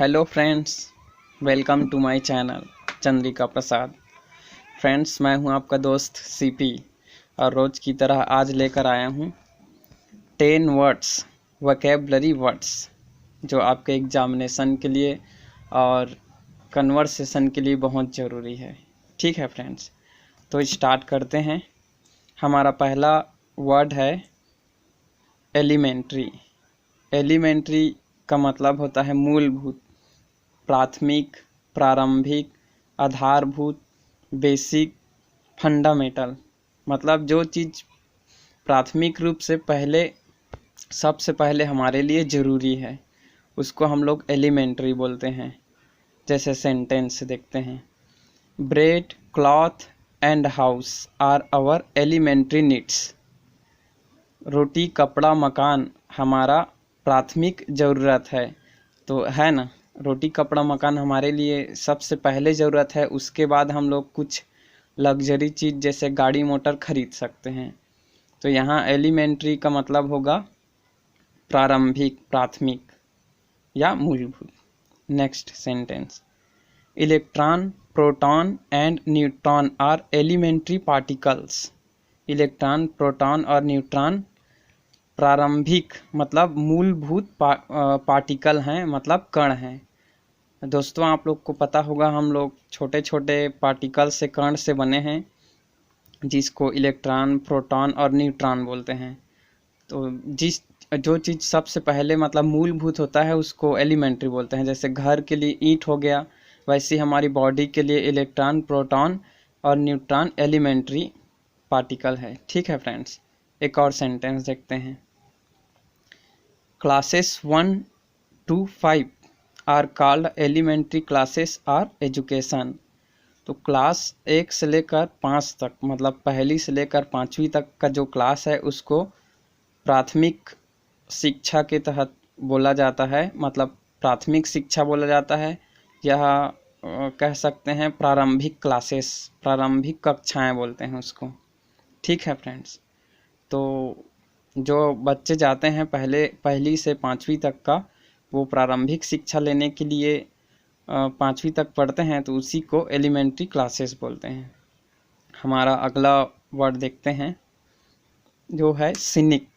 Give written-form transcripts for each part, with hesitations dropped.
Hello friends, welcome to my channel Chandrika Prasad. Friends, मैं हूं आपका दोस्त सीपी और रोज़ की तरह आज लेकर आया हूं 10 वर्ड्स, वोकैबुलरी वर्ड्स जो आपके एग्जामिनेशन के लिए और कन्वर्सेशन के लिए बहुत ज़रूरी है। ठीक है फ्रेंड्स, तो स्टार्ट करते हैं। हमारा पहला वर्ड है एलिमेंट्री। एलिमेंट्री का मतलब होता है मूलभूत, प्राथमिक, प्रारंभिक, आधारभूत, बेसिक, फंडामेंटल। मतलब जो चीज़ प्राथमिक रूप से सबसे पहले हमारे लिए ज़रूरी है उसको हम लोग एलिमेंट्री बोलते हैं। जैसे सेंटेंस देखते हैं, bread, cloth and house are our elementary needs. रोटी, कपड़ा, मकान हमारा प्राथमिक ज़रूरत है। तो है ना, रोटी, कपड़ा, मकान हमारे लिए सबसे पहले ज़रूरत है। उसके बाद हम लोग कुछ लग्जरी चीज़ जैसे गाड़ी मोटर खरीद सकते हैं। तो यहाँ एलिमेंट्री का मतलब होगा प्रारंभिक, प्राथमिक या मूलभूत। Next sentence, electron, proton and neutron are elementary particles. Electron, proton और न्यूट्रॉन प्रारंभिक मतलब मूलभूत पार्टिकल हैं, मतलब कण हैं। दोस्तों, आप लोग को पता होगा हम लोग छोटे छोटे पार्टिकल से, कण से बने हैं, जिसको इलेक्ट्रॉन, प्रोटॉन और न्यूट्रॉन बोलते हैं। तो जो चीज़ सबसे पहले मतलब मूलभूत होता है उसको एलिमेंट्री बोलते हैं। जैसे घर के लिए ईंट हो गया, वैसे हमारी बॉडी के लिए इलेक्ट्रॉन, प्रोटॉन और न्यूट्रॉन एलिमेंट्री पार्टिकल है। ठीक है फ्रेंड्स, एक और सेंटेंस देखते हैं, classes 1 to 5 are called elementary classes are education. तो क्लास 1 से लेकर 5 तक मतलब पहली से लेकर 5वीं तक का जो क्लास है उसको प्राथमिक शिक्षा के तहत बोला जाता है, मतलब प्राथमिक शिक्षा बोला जाता है। यह कह सकते हैं प्रारंभिक क्लासेस, प्रारंभिक कक्षाएं बोलते हैं उसको। ठीक है फ्रेंड्स, तो जो बच्चे जाते हैं पहली से 5वीं तक का, वो प्रारंभिक शिक्षा लेने के लिए 5वीं तक पढ़ते हैं, तो उसी को एलिमेंट्री क्लासेस बोलते हैं। हमारा अगला वर्ड देखते हैं जो है सिनिक।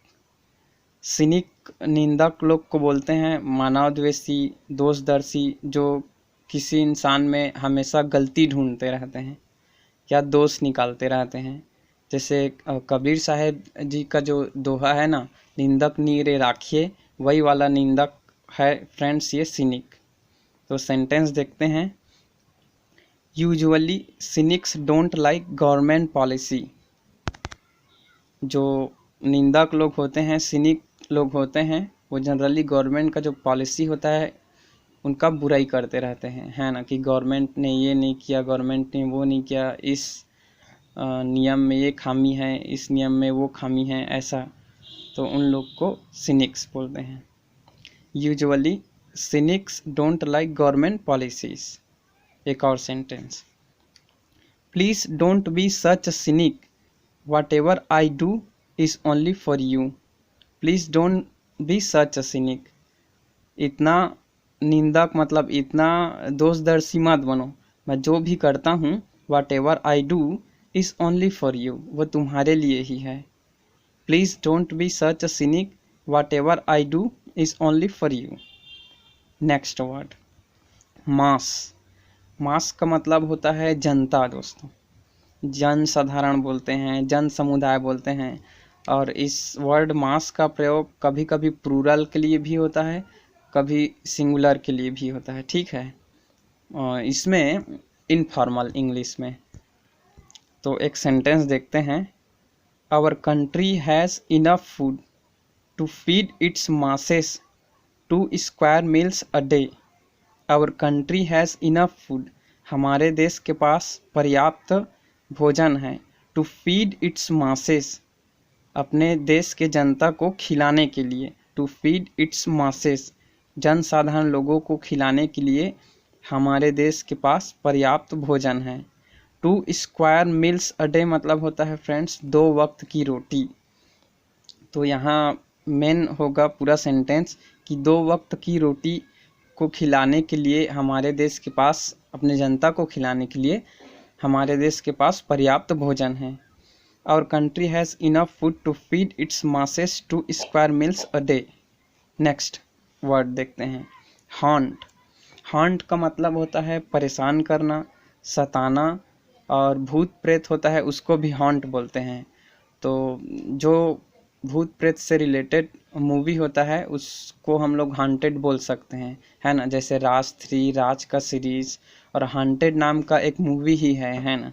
सिनिक निंदक लोग को बोलते हैं, मानवद्वेषी, दोषदर्शी, जो किसी इंसान में हमेशा गलती ढूंढते रहते हैं या दोष निकालते रहते हैं। जैसे कबीर साहब जी का जो दोहा है ना, निंदक नीरे राखिए, वही वाला निंदक है फ्रेंड्स ये सिनिक। तो सेंटेंस देखते हैं, usually cynics don't like government policy. जो निंदक लोग होते हैं, सिनिक लोग होते हैं, वो जनरली गवर्नमेंट का जो पॉलिसी होता है उनका बुराई करते रहते हैं, है ना, कि गवर्नमेंट ने ये नहीं किया, गवर्नमेंट ने वो नहीं किया, इस नियम में ये खामी है, इस नियम में वो खामी है, ऐसा। तो उन लोग को सिनिक्स बोलते हैं। Usually cynics don't like government policies. एक और sentence, please don't be such a cynic, whatever I do is only for you. Please don't be such a scenic. इतना निंदक मतलब इतना दोषदर्शी मत बनो, मैं जो भी करता हूँ, whatever I do is only for you, वो तुम्हारे लिए ही है। Please don't be such a cynic, whatever I do is only for you. Next word, mass. Mass का मतलब होता है जनता दोस्तों, जन साधारण बोलते हैं, जन समुदाय बोलते हैं। और इस वर्ड मास का प्रयोग कभी कभी प्लूरल के लिए भी होता है, कभी सिंगुलर के लिए भी होता है। ठीक है, इसमें इनफॉर्मल इंग्लिश में। तो एक सेंटेंस देखते हैं, our country has enough food to feed its masses 2 square meals a day. Our country has enough food, हमारे देश के पास पर्याप्त भोजन है, टू फीड इट्स मासेस, अपने देश के जनता को खिलाने के लिए, टू फीड इट्स मासेस, जनसाधारण लोगों को खिलाने के लिए हमारे देश के पास पर्याप्त भोजन है। 2 स्क्वायर मील्स अ डे मतलब होता है फ्रेंड्स 2 वक्त की रोटी। तो यहाँ मेन होगा पूरा सेंटेंस कि 2 वक्त की रोटी को खिलाने के लिए हमारे देश के पास, अपने जनता को खिलाने के लिए हमारे देश के पास पर्याप्त भोजन है। Our country has enough food to feed its masses 2 square meals a day. Next word देखते हैं, हॉन्ट। हॉन्ट का मतलब होता है परेशान करना, सताना, और भूत प्रेत होता है उसको भी हॉन्ट बोलते हैं। तो जो भूत प्रेत से रिलेटेड मूवी होता है उसको हम लोग हॉन्टेड बोल सकते हैं, है ना। जैसे राज 3, राज का सीरीज, और हॉन्टेड नाम का एक मूवी ही है ना।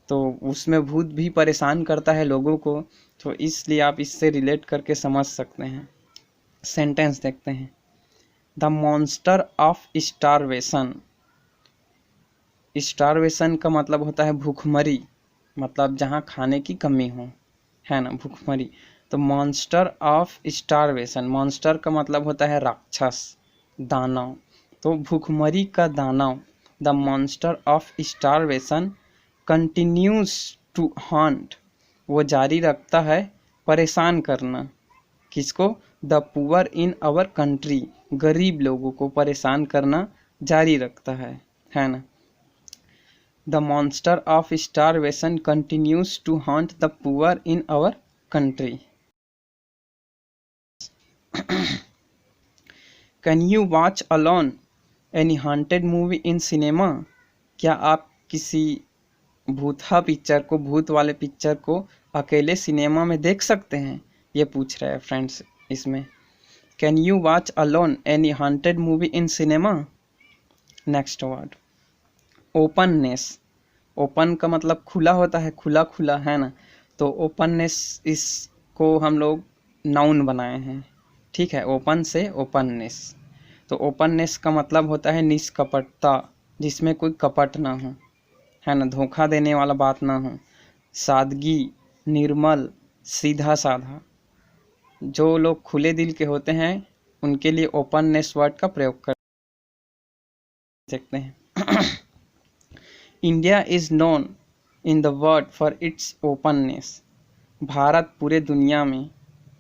तो उसमें भूत भी परेशान करता है लोगों को, तो इसलिए आप इससे रिलेट करके समझ सकते हैं। सेंटेंस देखते हैं, the monster of starvation. Starvation का मतलब होता है भूखमरी, मतलब जहाँ खाने की कमी हो, है ना, भूखमरी। तो मॉन्स्टर ऑफ स्टारवेशन, मॉन्स्टर का मतलब होता है राक्षस, दानव। तो भूखमरी का दानव, the monster of starvation continues to haunt, वो जारी रखता है परेशान करना। किसको? The poor in our country, गरीब लोगों को परेशान करना जारी रखता है ना। The monster of starvation continues to haunt the poor in our country. Can you watch alone any haunted movie in cinema? क्या आप किसी भूता पिक्चर को, भूत वाले पिक्चर को अकेले सिनेमा में देख सकते हैं? ये पूछ रहा है फ्रेंड्स इसमें। Can you watch alone any haunted movie in cinema? Next word, openness. Open का मतलब खुला होता है, खुला खुला, है ना। तो ओपननेस, इसको हम लोग नाउन बनाए हैं, ठीक है। ओपन से ओपननेस, तो ओपननेस का मतलब होता है निष्कपटता, जिसमें कोई कपट ना हो, है ना, धोखा देने वाला बात ना हो। सादगी, निर्मल, सीधा साधा। जो लोग खुले दिल के होते हैं उनके लिए ओपननेस वर्ड का प्रयोग कर सकते हैं। India is known in the world for its openness. Bharat पूरे दुनिया में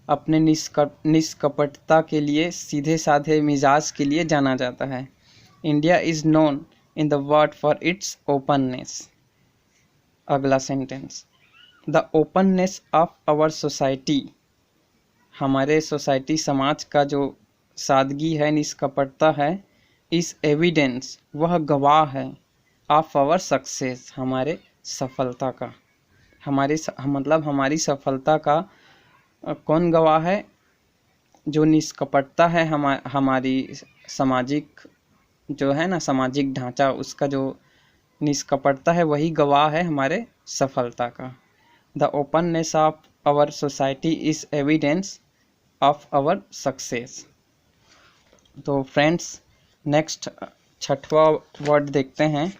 अपने निष्कपटता के लिए, सीधे साधे मिजाज के लिए जाना जाता है। India is known in the world for its openness. अगला sentence, the openness of our society. हमारे सोसाइटी, समाज का जो सादगी है, निष्कपटता है, इस एविडेंस, वह गवाह है, ऑफ आवर सक्सेस, हमारे सफलता का। मतलब हमारी सफलता का कौन गवाह है? जो निष्कपटता है, हमारी सामाजिक जो है ना, सामाजिक ढांचा, उसका जो निष्कपटता है वही गवाह है हमारे सफलता का। The openness of our society is evidence of our success. तो फ्रेंड्स नेक्स्ट छठवा वर्ड देखते हैं।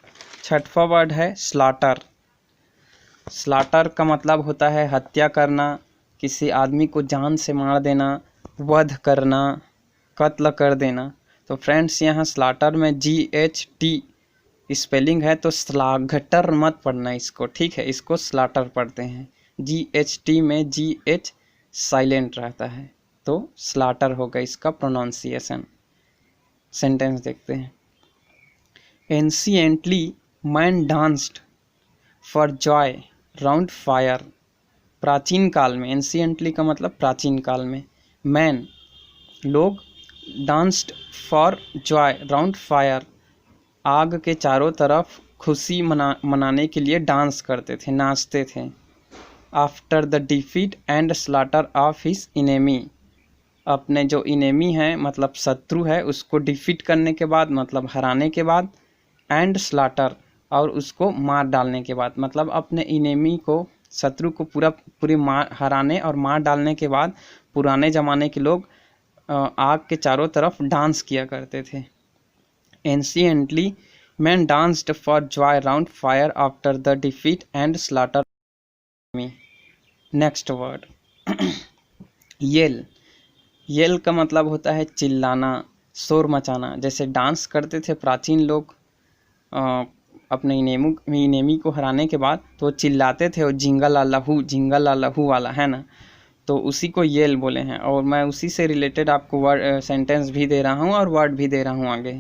छठवा वर्ड है स्लॉटर। स्लॉटर का मतलब होता है हत्या करना, किसी आदमी को जान से मार देना, वध करना, कत्ल कर देना। तो फ्रेंड्स यहाँ स्लॉटर में GHT स्पेलिंग है, तो स्लाघटर मत पढ़ना इसको, ठीक है, इसको स्लॉटर पढ़ते हैं। GHT में GH साइलेंट रहता है, तो स्लॉटर होगा इसका प्रोनाउंसिएशन। सेंटेंस देखते हैं, anciently man danced for joy round fire. प्राचीन काल में, एंशिएंटली का मतलब प्राचीन काल में, मैन लोग, danced for joy round fire, आग के चारों तरफ खुशी मनाने के लिए डांस करते थे, नाचते थे। After the defeat and slaughter of his enemy, अपने जो इनेमी है मतलब शत्रु है उसको डिफीट करने के बाद, मतलब हराने के बाद, एंड स्लॉटर, और उसको मार डालने के बाद, मतलब अपने इनेमी को, शत्रु को पूरी हराने और मार डालने के बाद पुराने ज़माने के लोग आग के चारों तरफ डांस किया करते थे। Anciently man danced for joy round fire after the defeat and slaughter. Next word yell. Yell का मतलब होता है चिल्लाना, शोर मचाना। जैसे डांस करते थे प्राचीन लोग अपने इनेमी को हराने के बाद, तो चिल्लाते थे, और जिंगल ला लहू वाला, है ना। तो उसी को येल बोले हैं, और मैं उसी से रिलेटेड आपको वर्ड सेंटेंस भी दे रहा हूँ और वर्ड भी दे रहा हूँ आगे।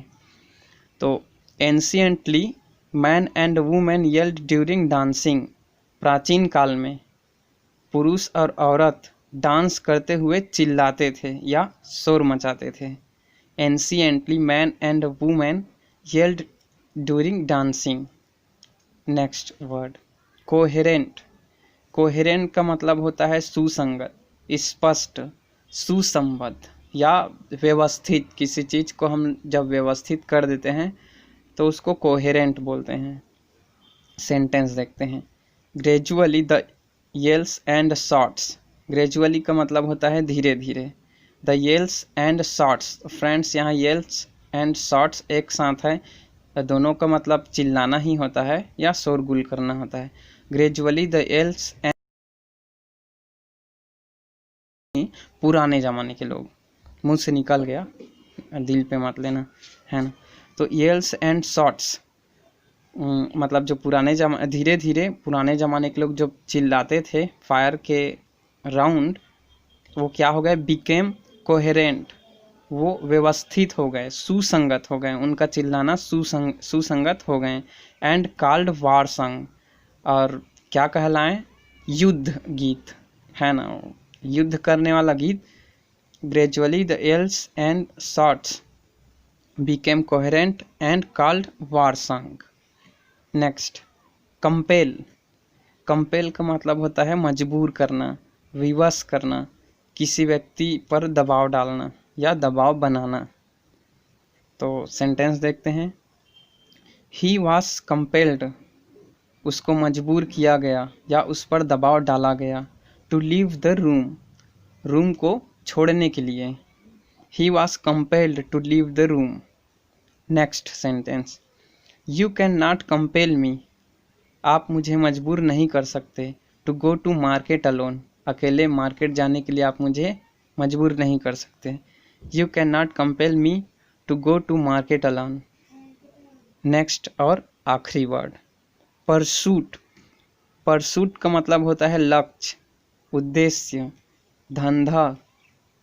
तो anciently man and women yelled during dancing, प्राचीन काल में पुरुष और औरत डांस करते हुए चिल्लाते थे या शोर मचाते थे। Anciently man and women yelled during dancing. Next word coherent. Coherent का मतलब होता है सुसंगत, स्पष्ट, सुसंबद्ध या व्यवस्थित। किसी चीज़ को हम जब व्यवस्थित कर देते हैं तो उसको कोहेरेंट बोलते हैं। सेंटेंस देखते हैं। Gradually the येल्स and shots. Gradually का मतलब होता है धीरे धीरे। द येल्स एंड शॉट्स, फ्रेंड्स यहाँ येल्स एंड शॉट्स एक साथ है, दोनों का मतलब चिल्लाना ही होता है या शोरगुल करना होता है। ग्रेजुअली द येल्स एंड, पुराने ज़माने के लोग, मुंह से निकल गया, दिल पे मत लेना, है ना। तो येल्स एंड शॉट्स मतलब जो धीरे धीरे पुराने ज़माने के लोग जो चिल्लाते थे फायर के राउंड, वो क्या हो गए, बिकेम कोहेरेंट, वो व्यवस्थित हो गए, सुसंगत हो गए, उनका चिल्लाना सुसंगत हो गए। एंड कॉल्ड वार सॉन्ग, और क्या कहलाएं, युद्ध गीत, है ना, युद्ध करने वाला गीत। Gradually the येल्स and shots became coherent and called war song. Next compel. Compel का मतलब होता है मजबूर करना, विवश करना, किसी व्यक्ति पर दबाव डालना या दबाव बनाना। तो सेंटेंस देखते हैं। ही वॉज कंपेल्ड, उसको मजबूर किया गया या उस पर दबाव डाला गया। To leave the room, room को छोड़ने के लिए। He was compelled to leave the room. Next sentence. You can not compel me, आप मुझे मजबूर नहीं कर सकते। To go to market alone, अकेले मार्केट जाने के लिए आप मुझे मजबूर नहीं कर सकते। You can not compel me to go to market alone. Next और आखिरी वर्ड परसूट। परसूट का मतलब होता है लक्ष्य, उद्देश्य, धंधा,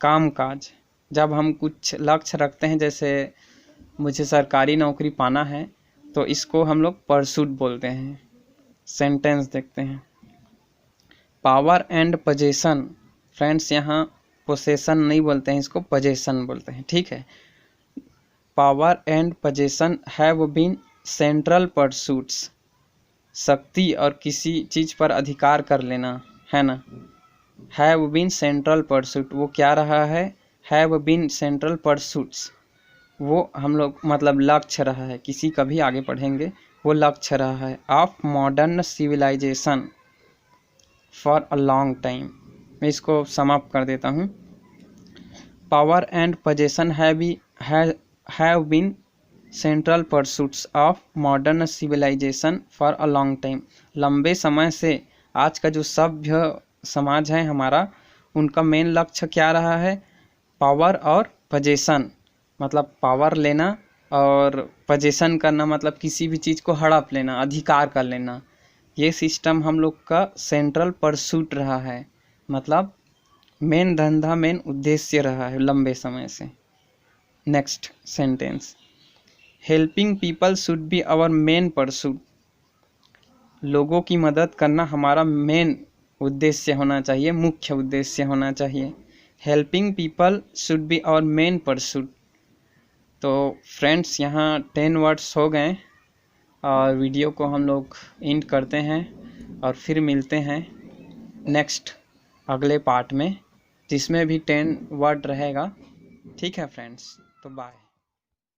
कामकाज। जब हम कुछ लक्ष्य रखते हैं, जैसे मुझे सरकारी नौकरी पाना है, तो इसको हम लोग परसूट बोलते हैं। सेंटेंस देखते हैं। पावर एंड पोजेशन, फ्रेंड्स यहाँ पोसेशन नहीं बोलते हैं, इसको पोजेशन बोलते हैं, ठीक है। Power and possession have been central pursuits, शक्ति और किसी चीज़ पर अधिकार कर लेना, है ना। हैव बीन सेंट्रल परसूट, वो क्या रहा है, हैव बीन सेंट्रल परसूट्स, वो हम लोग मतलब लक्ष्य रहा है, किसी का भी आगे पढ़ेंगे, वो लक्ष्य रहा है। Of modern civilisation for a long time. मैं इसको समाप्त कर देता हूँ। Power and possession have been central pursuits of modern civilisation for a long time. लंबे समय से आज का जो सभ्य समाज है हमारा, उनका मेन लक्ष्य क्या रहा है, पावर और पोजेशन, मतलब पावर लेना, और पोजेशन करना मतलब किसी भी चीज़ को हड़प लेना, अधिकार कर लेना। ये सिस्टम हम लोग का सेंट्रल परसूट रहा है, मतलब मेन धंधा, मेन उद्देश्य रहा है लंबे समय से। Next sentence. Helping people should be our main pursuit, लोगों की मदद करना हमारा मेन उद्देश्य होना चाहिए, मुख्य उद्देश्य होना चाहिए। Helping people should be our main pursuit. तो फ्रेंड्स यहाँ 10 वर्ड्स हो गए, और वीडियो को हम लोग एंड करते हैं और फिर मिलते हैं नेक्स्ट अगले पार्ट में, जिसमें भी 10 वर्ड रहेगा। ठीक है फ्रेंड्स, तो बाय।